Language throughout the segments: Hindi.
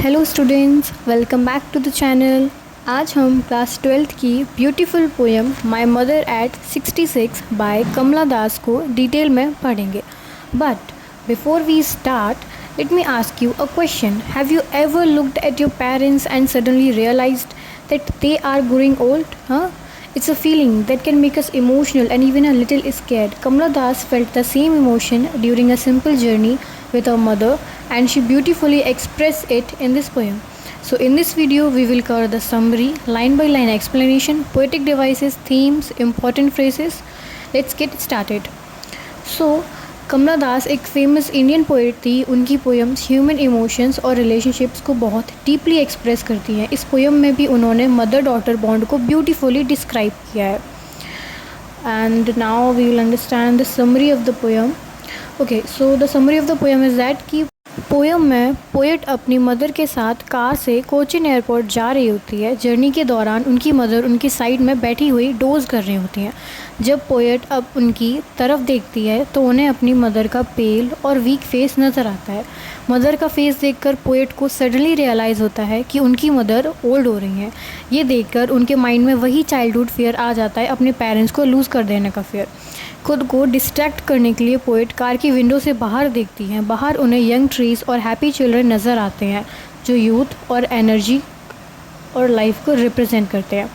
Hello students, welcome back to the channel. आज हम क्लास 12th की beautiful poem my mother at 66 by Kamala Das को डिटेल में पढ़ेंगे। But before we start let me ask you a question. Have you ever looked at your parents and suddenly realised that they are growing old? It's a feeling that can make us emotional and even a little scared. Kamala Das felt the same emotion during a simple journey with her mother, and she beautifully expressed it in this poem. So in this video we will cover the summary, line by line explanation, poetic devices, themes, important phrases. Let's get started. So कमला दास एक फेमस इंडियन पोइट थी। उनकी पोएम्स ह्यूमन इमोशंस और रिलेशनशिप्स को बहुत डीपली एक्सप्रेस करती हैं। इस पोएम में भी उन्होंने मदर डॉटर बॉन्ड को ब्यूटीफुली डिस्क्राइब किया है। And now we will understand the summary of the poem. Okay, so the summary of the poem is that कि पोएम में पोएट अपनी मदर के साथ कार से कोचिन एयरपोर्ट जा रही होती है। जर्नी के दौरान उनकी मदर उनकी साइड में बैठी हुई डोज कर रही होती हैं। जब पोएट अब उनकी तरफ देखती है तो उन्हें अपनी मदर का पेल और वीक फेस नज़र आता है। मदर का फेस देखकर पोएट को सडनली रियलाइज़ होता है कि उनकी मदर ओल्ड हो रही हैं। ये देखकर उनके माइंड में वही चाइल्डहुड फियर आ जाता है, अपने पेरेंट्स को लूज़ कर देने का फियर। खुद को डिस्ट्रैक्ट करने के लिए पोएट कार की विंडो से बाहर देखती हैं। बाहर उन्हें यंग ट्रीज़ और हैप्पी चिल्ड्रन नज़र आते हैं जो यूथ और एनर्जी और लाइफ को रिप्रेजेंट करते हैं।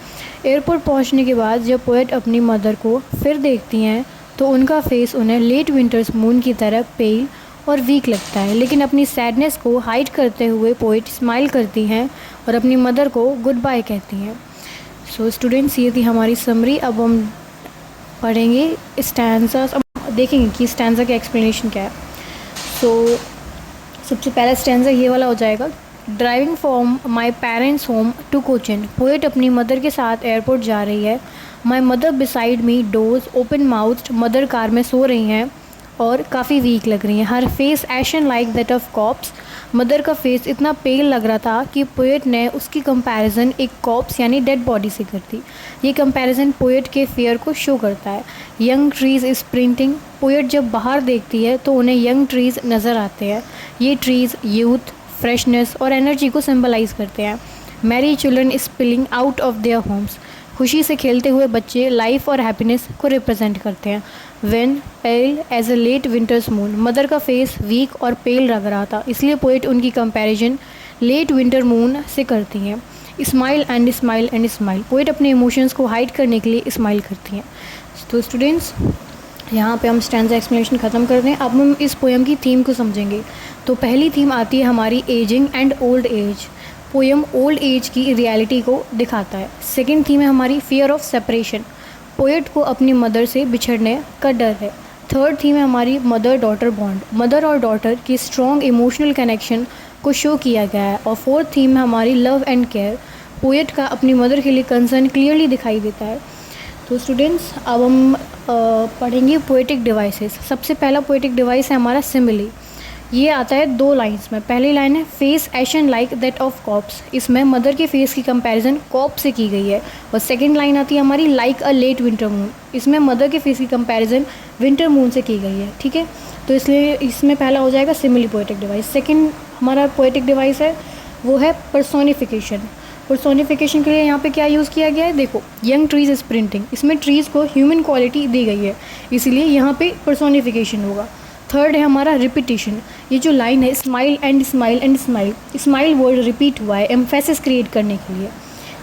एयरपोर्ट पहुंचने के बाद जब पोएट अपनी मदर को फिर देखती हैं तो उनका फेस उन्हें लेट विंटर्स मून की तरह पेल और वीक लगता है। लेकिन अपनी सैडनेस को हाइड करते हुए पोएट स्माइल करती हैं और अपनी मदर को गुड बाय कहती हैं। सो स्टूडेंट्स, ये थी हमारी समरी। अब हम पढ़ेंगे स्टैंजा, अब देखेंगे कि स्टैंजा का एक्सप्लेनेशन क्या है। सो सबसे पहला स्टैंजा ये वाला हो जाएगा। Driving from my parents home to Cochin. Poet अपनी मदर के साथ एयरपोर्ट जा रही है। My mother beside me doze open mouthed. Mother car में सो रही हैं और काफ़ी वीक लग रही हैं। Her face ashen like that of corpse. Mother का फेस इतना पेल लग रहा था कि पोएट ने उसकी कंपैरिजन एक कॉप्स यानी डेड बॉडी से कर दी। ये कंपैरिजन पोएट के फेयर को शो करता है। Young trees is printing. Poet जब बाहर देखती है तो उन्हें यंग ट्रीज़ नज़र आते हैं। ये ट्रीज़ यूथ, फ्रेशनेस और एनर्जी को सिंबलाइज करते हैं। Mary children spilling out of their homes. खुशी से खेलते हुए बच्चे लाइफ और हैप्पीनेस को रिप्रेजेंट करते हैं। When pale as a late winter's moon. Mother का फेस वीक और पेल लग रहा था, इसलिए पोएट उनकी कंपैरिजन लेट विंटर मून से करती हैं। Smile and smile and smile. Poet अपने इमोशंस को हाइड करने के लिए स्माइल करती हैं। तो स्टूडेंट्स, यहाँ पे हम स्टैंजा एक्सप्लेनेशन ख़त्म कर दें। अब हम इस पोएम की थीम को समझेंगे। तो पहली थीम आती है हमारी ageing and old age. Poem old age की रियलिटी को दिखाता है। सेकंड थीम है हमारी फियर ऑफ सेपरेशन। पोएट को अपनी मदर से बिछड़ने का डर है। थर्ड थीम है हमारी मदर डॉटर बॉन्ड। मदर और डॉटर की स्ट्रॉन्ग इमोशनल कनेक्शन को शो किया गया है। और फोर्थ थीम है हमारी लव एंड केयर। पोएट का अपनी मदर के लिए कंसर्न क्लियरली दिखाई देता है। तो स्टूडेंट्स, अब हम पढ़ेंगे पोएटिक डिवाइसेस। सबसे पहला पोएटिक डिवाइस है हमारा सिमिली। ये आता है 2 लाइन्स में। पहली लाइन है face ashen like that of corpse. इसमें मदर के फेस की कंपैरिजन कॉप से की गई है। और सेकंड लाइन आती है हमारी like a late winter moon. इसमें मदर के फेस की कंपैरिजन विंटर मून से की गई है। ठीक है, तो इसलिए इसमें पहला हो जाएगा सिमिली पोएटिक डिवाइस। सेकंड हमारा पोएटिक डिवाइस है वो है पर्सोनिफिकेशन। पर्सोनिफिकेशन के लिए यहाँ पे क्या यूज़ किया गया है, देखो, यंग ट्रीज इज प्रिंटिंग। इसमें ट्रीज़ को ह्यूमन क्वालिटी दी गई है, इसीलिए यहाँ पे पर्सोनिफिकेशन होगा। थर्ड है हमारा रिपीटिशन। ये जो लाइन है smile and smile and smile, smile word repeat हुआ है एम्फेसिस क्रिएट करने के लिए।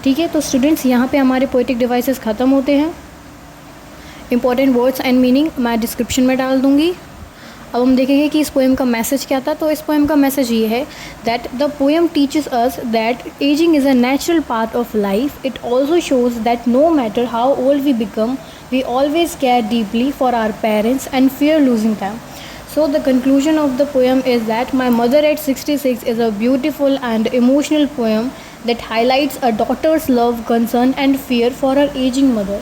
ठीक है, तो स्टूडेंट्स, यहाँ पे हमारे पोएटिक डिवाइसेस ख़त्म होते हैं। इंपॉर्टेंट वर्ड्स एंड मीनिंग मैं डिस्क्रिप्शन में डाल दूँगी। अब हम देखेंगे कि इस पोएम का मैसेज क्या था। तो इस पोएम का मैसेज ये है that the poem teaches us that ageing is a natural part of life. It also shows that no matter how old we become, we always care deeply for our parents and fear losing them. So the conclusion of the poem is that My Mother at 66 is a beautiful and emotional poem that highlights a daughter's love, concern and fear for her aging mother.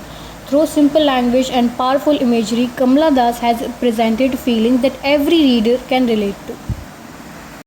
Through simple language and powerful imagery, Kamala Das has presented feelings that every reader can relate to.